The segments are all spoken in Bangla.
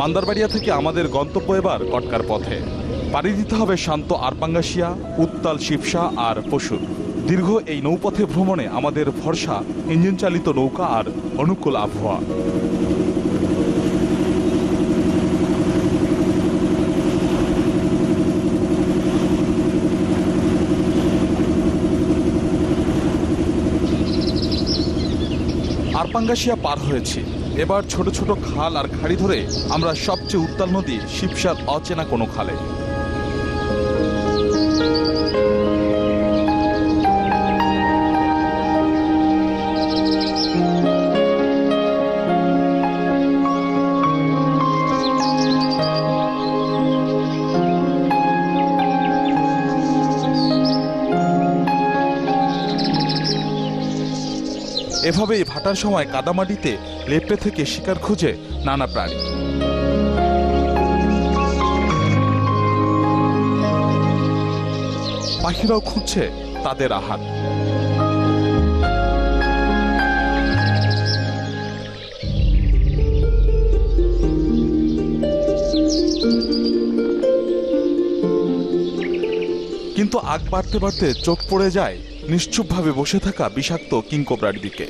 মান্দারবাড়িয়া থেকে আমাদের গন্তব্য এবার কটকার পথে। পাড়ি দিতে হবে শান্ত আরপাঙ্গাসিয়া, উত্তাল শিবসা আর পশুর। দীর্ঘ এই নৌপথে ভ্রমণে আমাদের ভরসা ইঞ্জিন চালিত নৌকা আর অনুকূল আবহাওয়া। আরপাঙ্গাসিয়া পার হয়েছি। এবার ছোট ছোট খাল আর খাড়ি ধরে আমরা সবচেয়ে উত্তাল নদী শিবসার অচেনা কোনো খালে। এভাবেই ভাটার সময় কাদামাটিতে লেপ্টে থেকে শিকার খুঁজে নানা প্রাণী। পাখিরাও খুঁজছে তাদের আহার। কিন্তু আগ বাড়তে বাড়তে চোখ পড়ে যায় নিশ্চুপভাবে বসে থাকা বিষাক্ত কিংকোবরার দিকে।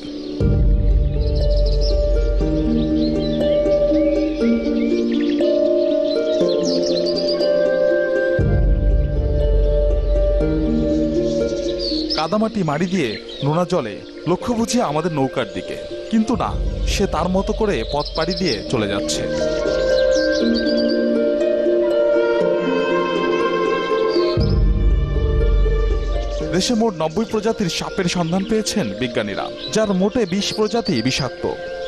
কাদামাটি মাড়ি দিয়ে নোনা জলে লক্ষ্য বুঝিয়ে আমাদের নৌকার দিকে, কিন্তু না, সে তার মতো করে পথ পাড়ি দিয়ে চলে যাচ্ছে। দেশে মোট 90 প্রজাতির সাপের সন্ধান পেয়েছেন বিজ্ঞানীরা, যার মোটে 20 প্রজাতি বিষাক্ত।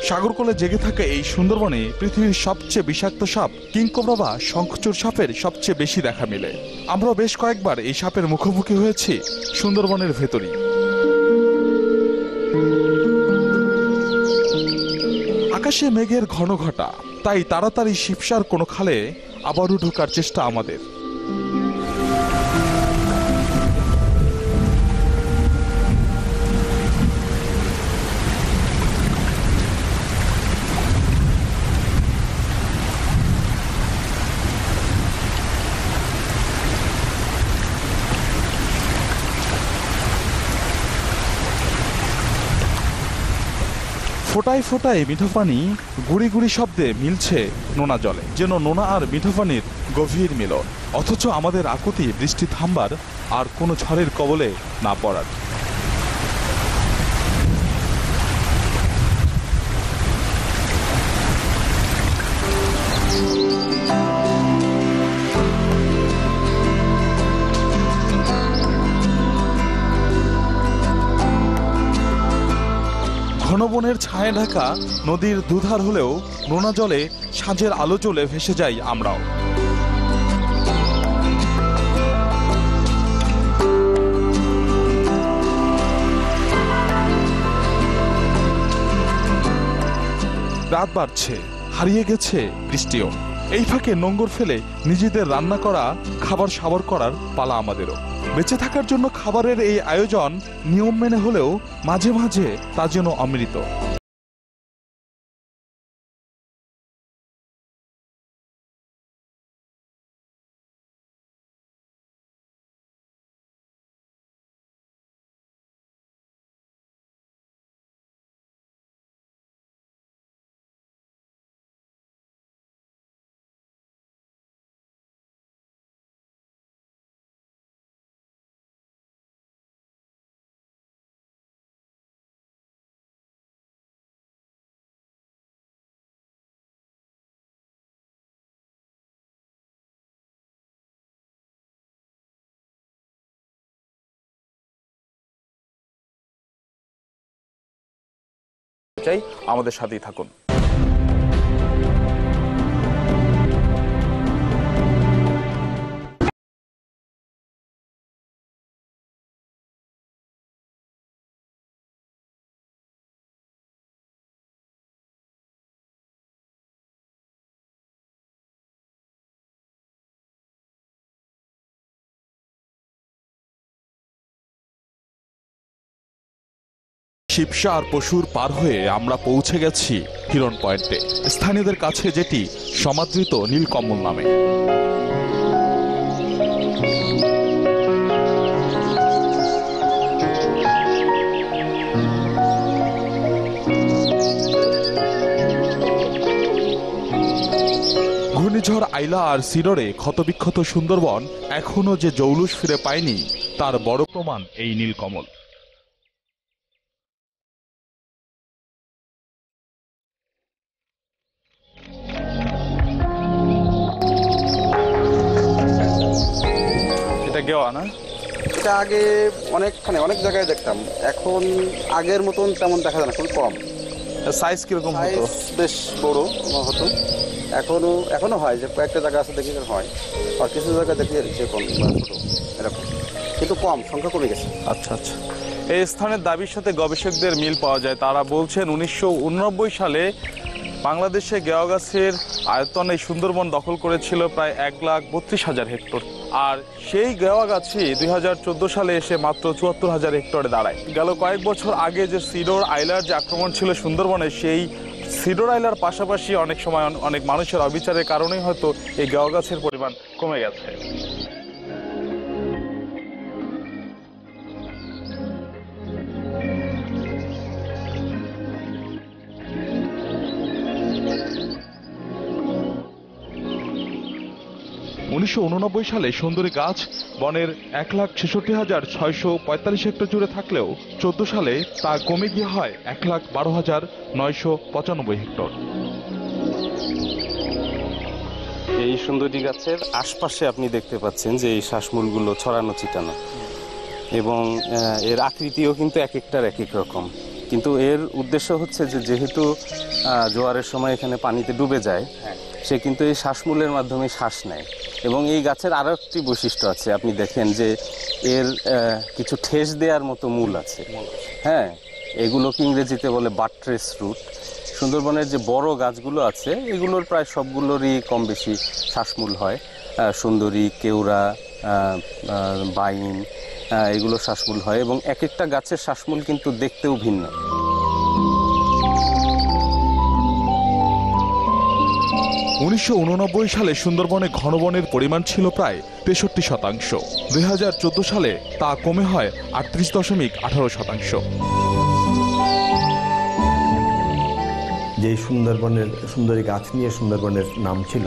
সাগরকলে জেগে থাকা এই সুন্দরবনে পৃথিবীর সবচেয়ে বিষাক্ত সাপ কিংকোবরা বা শঙ্খচূড় সাপের সবচেয়ে বেশি দেখা মিলে। আমরা বেশ কয়েকবার এই সাপের মুখোমুখি হয়েছি সুন্দরবনের ভেতরই। আকাশে মেঘের ঘন ঘটা, তাই তাড়াতাড়ি শিবসার কোনো খালে আবারও ঢোকার চেষ্টা আমাদের। ফোটায় ফোটায় মিঠো পানি গুড়ি গুড়ি শব্দে মিলছে নোনা জলে, যেন নোনা আর মিঠো পানির গভীর মিলন। অথচ আমাদের আকুতি বৃষ্টি থামবার আর কোনো ঝড়ের কবলে না পড়ার। ঘনবনের ছায়া ঢাকা নদীর দুধার হলেও নোনা জলে সাঁঝের আলো জ্বলে ভেসে যাই আমরাও। রাত বাড়ছে, হারিয়ে গেছে বৃষ্টিও। এই ফাঁকে নোঙ্গর ফেলে নিজেদের রান্না করা খাবার সাবর করার পালা আমাদেরও। বেঁচে থাকার জন্য খাবারের এই আয়োজন নিয়ম মেনে হলেও মাঝে মাঝে তা যেন অমৃত। চাই আমাদের সাথেই থাকুন। শিবসা আর পশুর পার হয়ে আমরা পৌঁছে গেছি হিরন পয়েন্টে, স্থানীয়দের কাছে যেটি সমাদৃত নীলকমল নামে। ঘূর্ণিঝড় আইলা আর সিডরে ক্ষতবিক্ষত সুন্দরবন এখনো যে জৌলুস ফিরে পায়নি তার বড় প্রমাণ এই নীলকমল। এটা গেওয়া না? এটা আগে অনেক জায়গায় দেখতাম, এখন আগের মতন তেমন দেখা যায় না, খুব কম। সাইজ কিরকম হতো? বেশ বড় হতো, এখনো হয়, যে কয়েকটা জায়গা আছে দেখি হয়, আর কিছু জায়গায় দেখি যে কম ছোট এরকম, কিন্তু কম, সংখ্যা কমে গেছে। আচ্ছা আচ্ছা। এই স্থানের দাবির সাথে গবেষকদের মিল পাওয়া যায়। তারা বলছেন 1989 সালে বাংলাদেশে গেওয়া গাছের আয়তন এই সুন্দরবন দখল করেছিল প্রায় 1,32,000 হেক্টর, আর সেই গেওয়া গাছই 2014 সালে এসে মাত্র 74,000 হেক্টরে দাঁড়ায়। গেল কয়েক বছর আগে যে সিডর আইলার যে আক্রমণ ছিল সুন্দরবনে, সেই সিডর আইলার পাশাপাশি অনেক সময় অনেক মানুষের অবিচারের কারণেই হয়তো এই গেওয়া গাছের পরিমাণ কমে গেছে। সালে সুন্দরী গাছ বনের 1,66,645 হেক্টর জুড়ে থাকলেও 14 সালে তা কমে গিয়ে হয় 1,12,995 হেক্টর। এই সুন্দরী গাছের আশপাশে আপনি দেখতে পাচ্ছেন যে এই শ্বাসমূলগুলো ছড়ানো ছিটানো, এবং এর আকৃতিও কিন্তু এক একটার এক এক রকম। কিন্তু এর উদ্দেশ্য হচ্ছে যে যেহেতু জোয়ারের সময় এখানে পানিতে ডুবে যায়, সে কিন্তু এই শ্বাসমূলের মাধ্যমে শ্বাস নেয়। এবং এই গাছের আরও একটি বৈশিষ্ট্য আছে, আপনি দেখেন যে এর কিছু ঠেস দেওয়ার মতো মূল আছে। হ্যাঁ, এগুলোকে ইংরেজিতে বলে বাট্রেস রুট। সুন্দরবনের যে বড় গাছগুলো আছে এগুলোর প্রায় সবগুলোরই কম বেশি শ্বাসমূল হয়। সুন্দরী, কেওড়া, বাইন, এগুলো শ্বাসমূল হয়, এবং এক একটা গাছের শ্বাসমূল কিন্তু দেখতেও ভিন্ন। 1989 সালে সুন্দরবনে ঘনবনের পরিমাণ ছিল প্রায় 63%। 2014 সালে তা কমে হয় 38.18%। যে সুন্দরবনের সুন্দরী গাছ নিয়ে সুন্দরবনের নাম ছিল,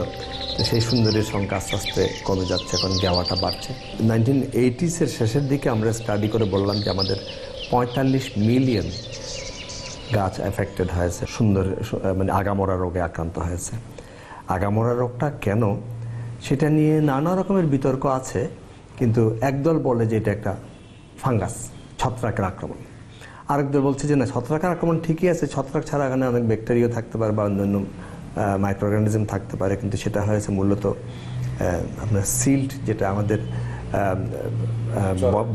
সেই সুন্দরীর সংখ্যা আস্তে আস্তে কমে যাচ্ছে, এখন গেওয়াটা বাড়ছে। 1980s শেষের দিকে আমরা স্টাডি করে বললাম যে আমাদের 45 মিলিয়ন গাছ এফেক্টেড হয়েছে, মানে আগামরা রোগে আক্রান্ত হয়েছে। আগামরা রোগটা কেন, সেটা নিয়ে নানা রকমের বিতর্ক আছে, কিন্তু একদল বলে যে এটা একটা ফাঙ্গাস, ছত্রাকের আক্রমণ। আরেক দল বলছে যে না, ছত্রাকের আক্রমণ ঠিকই আছে, ছত্রাক ছাড়া এখানে অনেক ব্যাকটেরিয়া থাকতে পারে বা অন্যান্য মাইক্রো অর্গানিজম থাকতে পারে, কিন্তু সেটা হয়েছে মূলত আপনার সিল্ট, যেটা আমাদের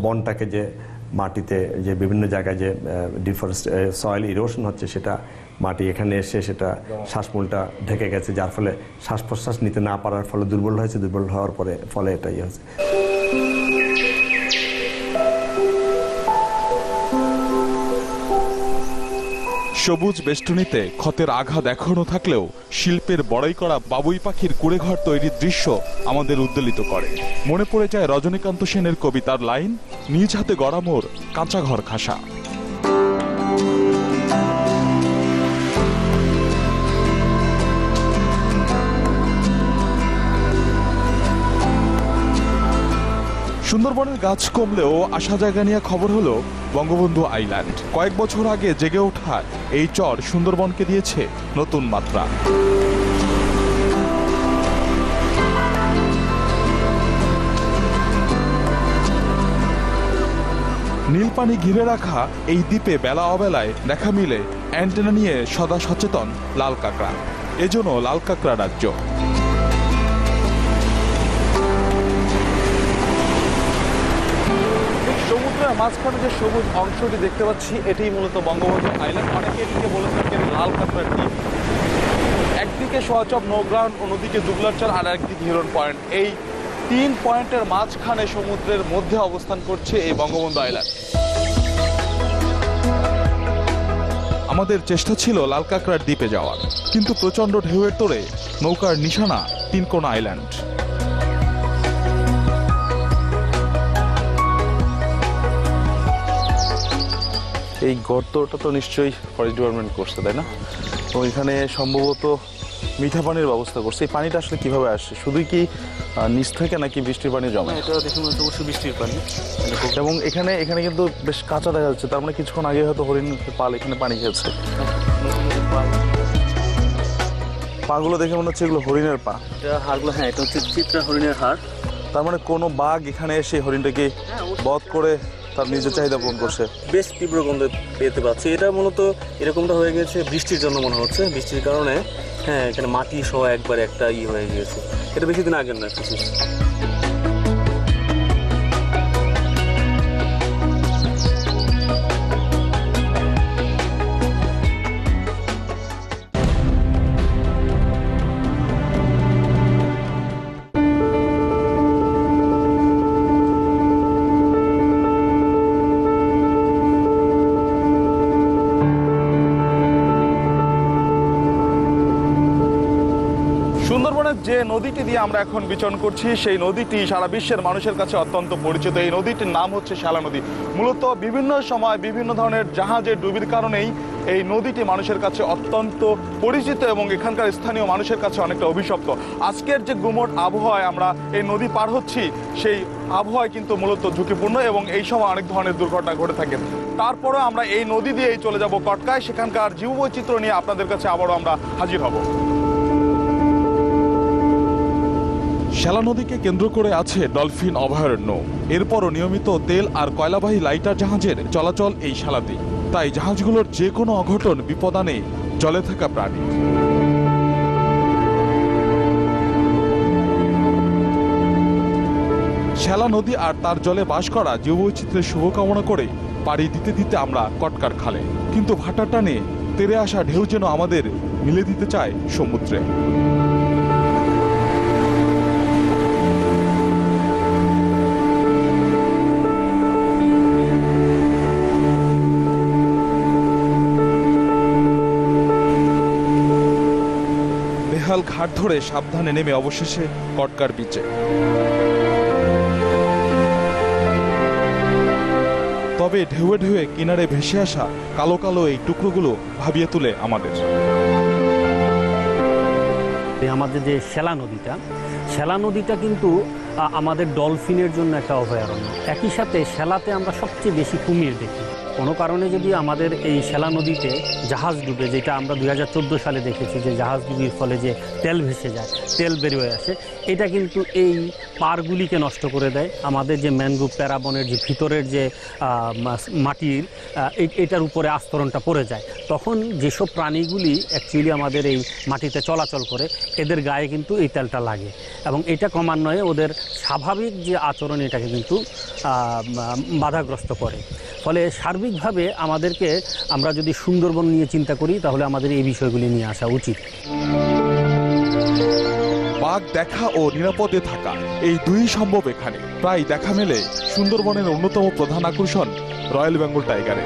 বনটাকে যে মাটিতে যে বিভিন্ন জায়গায় যে সয়েল ইরোশন হচ্ছে, সেটা মাটি এখানে এসে সেটা শ্বাসমূলটা ঢেকে গেছে, যার ফলে শ্বাস প্রশ্বাস নিতে না পারার ফলে দুর্বল হয়েছে, দুর্বল হওয়ার ফলে এটাই হয়েছে। সবুজ বেষ্টনীতে ক্ষতের আঘাত এখনো থাকলেও শিল্পের বড়াই করা বাবুই পাখির কুড়েঘর তৈরির দৃশ্য আমাদের উদ্বেলিত করে। মনে পড়ে যায় রজনীকান্ত সেনের কবিতার লাইন, নিজ হাতে গড়া মোর কাঁচা ঘর খাসা। সুন্দরবনের গাছ কমলেও আশা জায়গা নিয়ে খবর হলো বঙ্গবন্ধু আইল্যান্ড। কয়েক বছর আগে জেগে ওঠা এই চর সুন্দরবনকে দিয়েছে নতুন মাত্রা। নীলপানি ঘিরে রাখা এই দ্বীপে বেলা অবেলায় দেখা মিলে অ্যান্টেনা নিয়ে সদা সচেতন লাল কাঁকড়া। এজন্য লাল কাঁকড়া রাজ্য। সমুদ্রের মাঝখানে যে সবুজ অংশটি দেখতে পাচ্ছি, এটি মূলত বঙ্গবন্ধু আইল্যান্ড। অনেকে এটিকে বলে থাকেন লাল কাঁকড়ার দ্বীপ। একদিকে সোয়াচপ নৌগ্রাউন্ড, অন্যদিকে দুবলারচর, আর একদিকে হিরন পয়েন্ট। এই 3 পয়েন্টের মাঝখানে সমুদ্রের মধ্যে অবস্থান করছে এই বঙ্গবন্ধু আইল্যান্ড। আমাদের চেষ্টা ছিল লাল কাঁকড়ার দ্বীপে যাওয়ার, কিন্তু প্রচণ্ড ঢেউয়ের তোড়ে নৌকার নিশানা তিনকোনা আইল্যান্ড। এই গর্তটা তো নিশ্চয়ই ফরেস্ট ডিপার্টমেন্ট করছে, তাই না? তো এখানে সম্ভবত মিঠা পানির ব্যবস্থা করছে। এই পানিটা আসলে কিভাবে আসে? শুধুই কি নিচ থেকে নাকি বৃষ্টির পানি জমে? এটা দেখে মনে হচ্ছে অবশ্যই বৃষ্টির পানি। এবং এখানে কিন্তু বেশ কাঁচা দেখা যাচ্ছে, তার মানে কিছুক্ষণ আগে হয়তো হরিণ পাল এখানে পানি খেয়েছে। পাগুলো দেখে মনে হচ্ছে এগুলো হরিণের পা। এটা হাড়গুলো, হ্যাঁ, এটা হচ্ছে চিত্রা হরিণের হাড়। তার মানে কোনো বাঘ এখানে এসে হরিণটাকে বধ করে তার নিজের চাহিদা পূরণ করছে। বেশ তীব্র গন্ধ পেতে পাচ্ছি। এটা মূলত এরকমটা হয়ে গেছে বৃষ্টির জন্য মনে হচ্ছে। বৃষ্টির কারণে হ্যাঁ এখানে মাটি সহ একবার একটা হয়ে গিয়েছে। এটা বেশি দিন আগের না কিছু। সুন্দরবনের যে নদীটি দিয়ে আমরা এখন বিচরণ করছি, সেই নদীটি সারা বিশ্বের মানুষের কাছে অত্যন্ত পরিচিত। এই নদীটির নাম হচ্ছে শ্যালা নদী। মূলত বিভিন্ন সময় বিভিন্ন ধরনের জাহাজের ডুবির কারণেই এই নদীটি মানুষের কাছে অত্যন্ত পরিচিত এবং এখানকার স্থানীয় মানুষের কাছে অনেকটা অভিশপ্ত। আজকের যে গুমোট আবহাওয়ায় আমরা এই নদী পার হচ্ছি, সেই আবহাওয়ায় কিন্তু মূলত ঝুঁকিপূর্ণ এবং এই সময় অনেক ধরনের দুর্ঘটনা ঘটে থাকে। তারপরে আমরা এই নদী দিয়েই চলে যাব কটকায়, সেখানকার জীববৈচিত্র্য নিয়ে আপনাদের কাছে আবারও আমরা হাজির হব। শ্যালা নদীকে কেন্দ্র করে আছে ডলফিন অভয়ারণ্য। এরপরও নিয়মিত তেল আর কয়লাবাহী লাইটার জাহাজের চলাচল এই শ্যালাতে। তাই জাহাজগুলোর যে কোনো অঘটন বিপদ আনে জলে থাকা প্রাণী। শ্যালা নদী আর তার জলে বাস করা জীববৈচিত্র্যের শুভকামনা করে পাড়ি দিতে দিতে আমরা কটকার খালে, কিন্তু ভাটা টানে তেরে আসা ঢেউ যেন আমাদের মিলে দিতে চায় সমুদ্রে। বেহাল ঘাট ধরে সাবধানে নেমে অবশেষে কটকার বিচে। তবে ঢেউয়ে ঢেউয়ে কিনারে ভেসে আসা কালো কালো এই টুকরোগুলো ভাবিয়ে তোলে আমাদের। আমাদের যে শ্যালা নদীটা কিন্তু আমাদের ডলফিনের জন্য একটা অভয়ারণ্য। একই সাথে শ্যালাতে আমরা সবচেয়ে বেশি কুমির দেখি। কোনো কারণে যদি আমাদের এই শ্যালা নদীতে জাহাজ ডুবে, যেটা আমরা 2014 সালে দেখেছি যে জাহাজ ডুবির ফলে যে তেল ভেসে যায়, তেল বেরিয়ে আসে, এটা কিন্তু এই পাড়গুলিকে নষ্ট করে দেয়। আমাদের যে ম্যানগ্রোভ প্যারাবনের যে ভিতরের যে মাটির এটার উপরে আস্তরণটা পড়ে যায়, তখন যেসব প্রাণীগুলি অ্যাকচুয়ালি আমাদের এই মাটিতে চলাচল করে, এদের গায়ে কিন্তু এই তেলটা লাগে এবং এটা ক্রমান্বয়ে ওদের স্বাভাবিক যে আচরণ এটাকে কিন্তু বাধাগ্রস্ত করে। ফলে সার্বিকভাবে আমাদেরকে, আমরা যদি সুন্দরবন নিয়ে চিন্তা করি, তাহলে আমাদের এই বিষয়গুলি নিয়ে আসা উচিত। বাঘ দেখা ও নিরাপদে থাকা এই দুই সম্ভব এখানে। প্রায় দেখা মেলে সুন্দরবনের অন্যতম প্রধান আকর্ষণ রয়্যাল বেঙ্গল টাইগারে।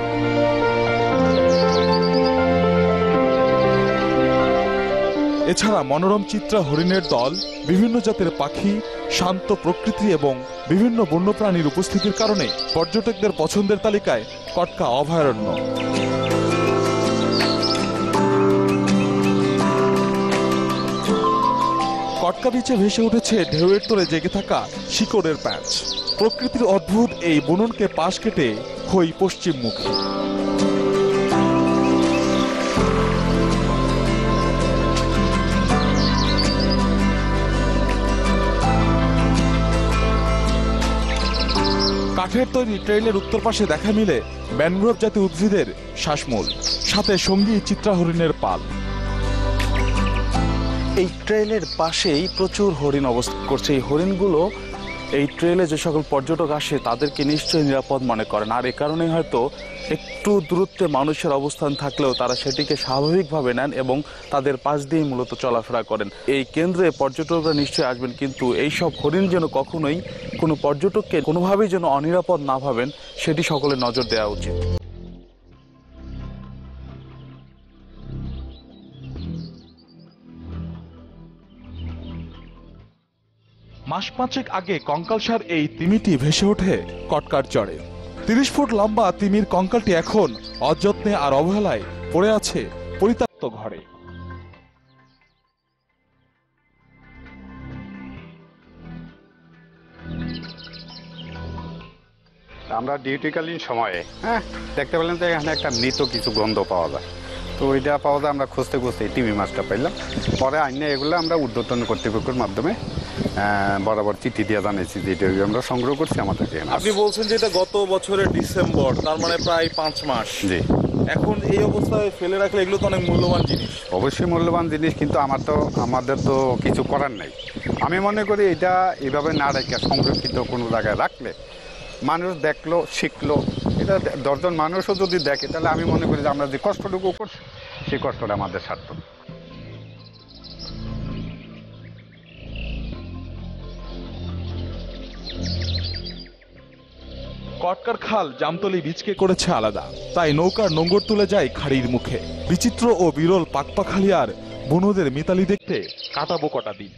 এছাড়া মনোরম চিত্রা হরিণের দল, বিভিন্ন জাতের পাখি, শান্ত প্রকৃতি এবং বিভিন্ন বন্যপ্রাণীর উপস্থিতির কারণে পর্যটকদের পছন্দের তালিকায় কটকা অভয়ারণ্য। কটকা বিচে ভেসে উঠেছে ঢেউয়ের তোড়ে জেগে থাকা শিকড়ের প্যাঁচ। প্রকৃতির অদ্ভুত এই বুননকে পাশ কেটে হই পশ্চিমমুখী। কাঠের তৈরি ট্রেইলের উত্তর পাশে দেখা মিলে ম্যানগ্রোভ জাতীয় উদ্ভিদের শ্বাসমূল, সাথে সঙ্গী চিত্রা হরিণের পাল। এই ট্রেইলের পাশেই প্রচুর হরিণ অবস্থান করছে। এই হরিণগুলো এই ট্রেইলে যে সকল পর্যটক আসে তাদেরকে নিশ্চয়ই নিরাপদ মনে করেন, আর এ কারণেই হয়তো একটু দূরত্বে মানুষের অবস্থান থাকলেও তারা সেটিকে স্বাভাবিকভাবে নেন এবং তাদের পাশ দিয়েই মূলত চলাফেরা করেন। এই কেন্দ্রে পর্যটকরা নিশ্চয়ই আসবেন, কিন্তু এইসব হরিণ যেন কখনোই কোনো পর্যটককে কোনোভাবেই যেন অনিরাপদ না ভাবেন, সেটি সকলের নজর দেওয়া উচিত। মাস পাঁচেক আগে কঙ্কালসার এই তিমিটি ভেসে ওঠে কটকার চরে। 30 ফুট লম্বা তিমির কঙ্কালটি এখন অযত্নে আর অবহেলায় পড়ে আছে পরিত্যক্ত ঘরে। আমরা ডিউটিকালীন সময়ে দেখতে পেলাম যে এখানে একটা মৃত কিছু গন্ধ পাওয়া যায়। তো ওইটা পাওয়া যায়, আমরা খুঁজতে খুঁজতে তিমি মাছটা পাইলাম। পরে আইনে এগুলো আমরা ঊর্ধ্বতন কর্তৃপক্ষের মাধ্যমে বরাবর চিঠি দিয়ে জানিয়েছি যে এটা আমরা সংগ্রহ করছি আমাদেরকে। আপনি বলছেন যে এটা গত বছরের ডিসেম্বর, তার মানে প্রায় 5 মাস। জি। এখন এই অবস্থায় ফেলে রাখলে এগুলো তো অনেক মূল্যবান জিনিস। অবশ্যই মূল্যবান জিনিস, কিন্তু আমাদের তো কিছু করার নাই। আমি মনে করি এটা এইভাবে না রেখে সংরক্ষিত কোনো জায়গায় রাখলে মানুষ দেখলো, শিখলো। এটা 10 জন মানুষও যদি দেখে তাহলে আমি মনে করি যে আমরা যে কষ্টটুকু করছি সেই কষ্টটা আমাদের সার্থক। কটকার খাল জামতলি বীজকে করেছে আলাদা, তাই নৌকার নোঙর তুলে যায় খাড়ির মুখে। বিচিত্র ও বিরল পাকপাখালিয়ার বনদের মিতালি দেখতে কাটাবো কটা দিন।